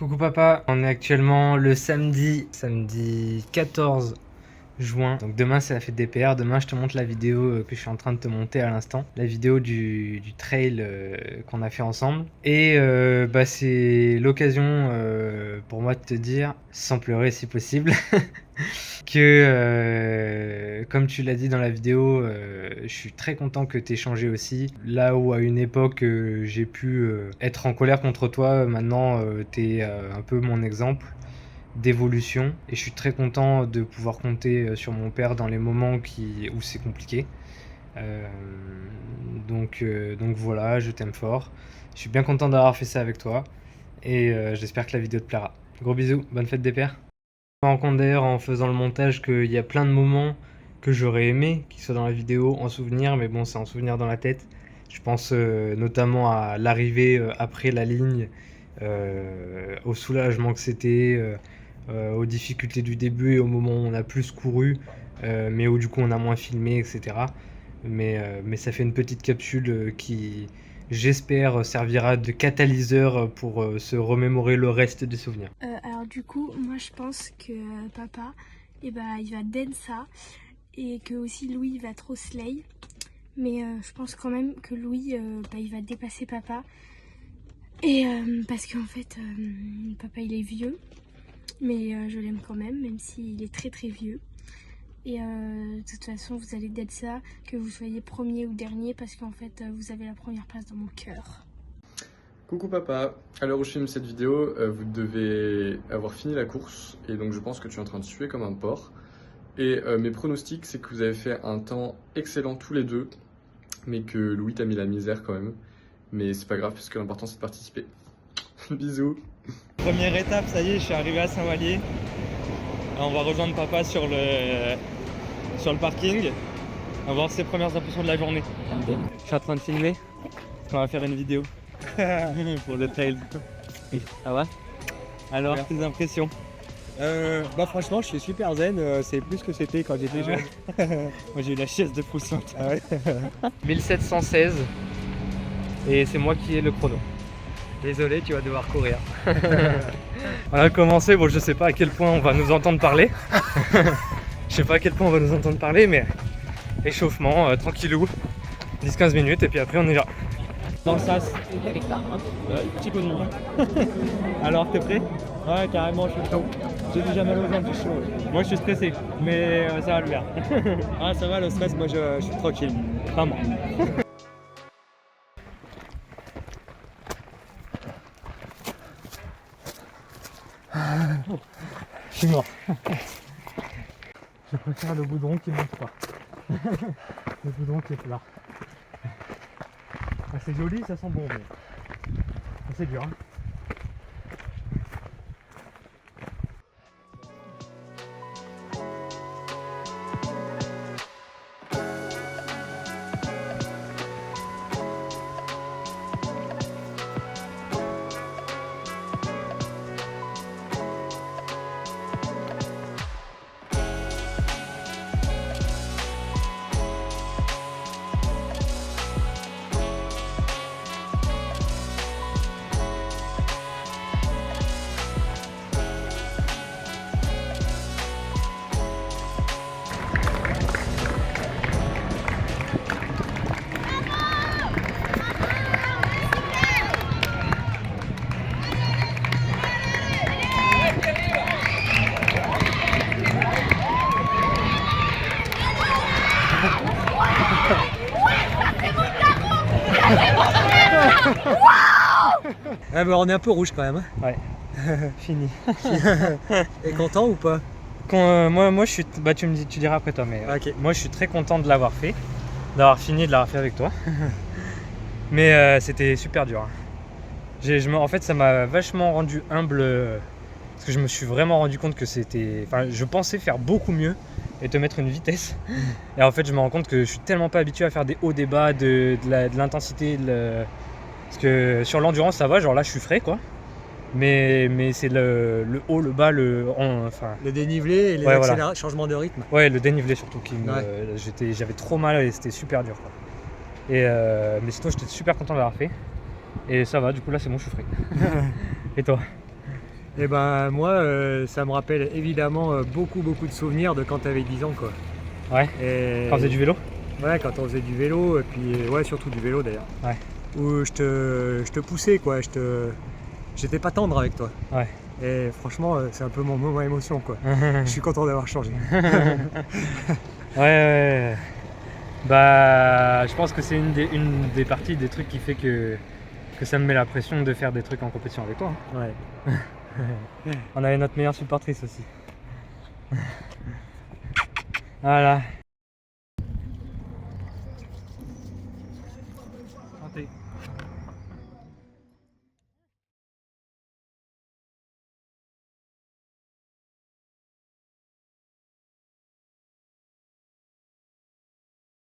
Coucou papa, on est actuellement le samedi 14 juin. Donc demain c'est la fête des pères, demain je te montre la vidéo que je suis en train de te monter à l'instant. La vidéo du trail qu'on a fait ensemble. Et c'est l'occasion pour moi de te dire, sans pleurer si possible, que comme tu l'as dit dans la vidéo, je suis très content que tu aies changé aussi. Là où à une époque j'ai pu être en colère contre toi, maintenant tu es un peu mon exemple d'évolution et je suis très content de pouvoir compter sur mon père dans les moments où c'est compliqué. Donc voilà, je t'aime fort. Je suis bien content d'avoir fait ça avec toi et j'espère que la vidéo te plaira. Gros bisous, bonne fête des pères. Je me rends compte d'ailleurs en faisant le montage qu'il y a plein de moments que j'aurais aimé qu'ils soient dans la vidéo en souvenir, mais bon, c'est en souvenir dans la tête. Je pense notamment à l'arrivée après la ligne, au soulagement que c'était, aux difficultés du début et au moment où on a plus couru, mais où du coup on a moins filmé, etc. Mais ça fait une petite capsule qui, j'espère, servira de catalyseur pour se remémorer le reste des souvenirs. Alors du coup, moi je pense que papa, il va dance ça et que aussi Louis va trop slay. Mais je pense quand même que Louis, il va dépasser papa. Et parce qu'en fait, papa il est vieux, mais je l'aime quand même s'il est très très vieux. Et de toute façon, vous allez dance ça, que vous soyez premier ou dernier, parce qu'en fait, vous avez la première place dans mon cœur. Coucou papa, à l'heure où je filme cette vidéo, vous devez avoir fini la course et donc je pense que tu es en train de suer comme un porc. Et mes pronostics, c'est que vous avez fait un temps excellent tous les deux, mais que Louis t'a mis la misère quand même. Mais c'est pas grave parce que l'important c'est de participer. Bisous. Première étape, ça y est, je suis arrivé à Saint-Vallier. On va rejoindre papa sur le parking. On va voir ses premières impressions de la journée. Je suis en train de filmer. On va faire une vidéo pour le trail. Ça va? Alors, tes impressions? Franchement je suis super zen, c'est plus que c'était quand j'étais jeune. Moi j'ai eu la chaise de poussin. Ah ouais. 1716 et c'est moi qui ai le chrono. Désolé, tu vas devoir courir. On a commencé, bon je sais pas à quel point on va nous entendre parler. Je sais pas à quel point on va nous entendre parler, mais échauffement, tranquillou, 10-15 minutes et puis après on y va. Dans le sas. Petit peu de moins. Alors, t'es prêt? Ouais carrément je suis chaud. J'ai déjà mal aux jambes, je suis chaud. Moi je suis stressé, mais ça va le faire. Ah ça va le stress, moi je suis tranquille. Vraiment. Je suis mort. Je préfère le goudron qui monte pas. Le goudron qui est plat. Ah, c'est joli, ça sent bon, mais c'est dur. Hein. Ah bah on est un peu rouge quand même. Ouais, fini. Et content ou pas? Moi je suis, tu diras après toi, mais Ok. moi je suis très content de l'avoir fait, d'avoir fini, de l'avoir fait avec toi. Mais c'était super dur. En fait ça m'a vachement rendu humble, parce que je me suis vraiment rendu compte que c'était... Enfin je pensais faire beaucoup mieux et te mettre une vitesse. Et en fait je me rends compte que je suis tellement pas habitué à faire des hauts, des bas, de l'intensité, parce que sur l'endurance ça va, genre là je suis frais quoi. Mais c'est le haut, le bas, le dénivelé et les Ouais, voilà. changements de rythme. Ouais, le dénivelé surtout qui me... Ouais. J'avais trop mal et c'était super dur quoi. Et mais sinon j'étais super content de l'avoir fait. Et ça va, du coup là c'est bon, je suis frais. Et toi? Et ben moi, ça me rappelle évidemment beaucoup de souvenirs de quand tu avais 10 ans quoi. Ouais. Et... Quand on faisait du vélo? Ouais, quand on faisait du vélo, et puis ouais, surtout du vélo d'ailleurs. Ouais. Où je te poussais quoi, j'étais pas tendre avec toi. Ouais. Et franchement, c'est un peu mon moment émotion quoi. Je suis content d'avoir changé. Ouais. Bah, je pense que c'est une des parties, des trucs qui fait que ça me met la pression de faire des trucs en compétition avec toi. Hein. Ouais. On avait notre meilleure supportrice aussi. Voilà. Santé.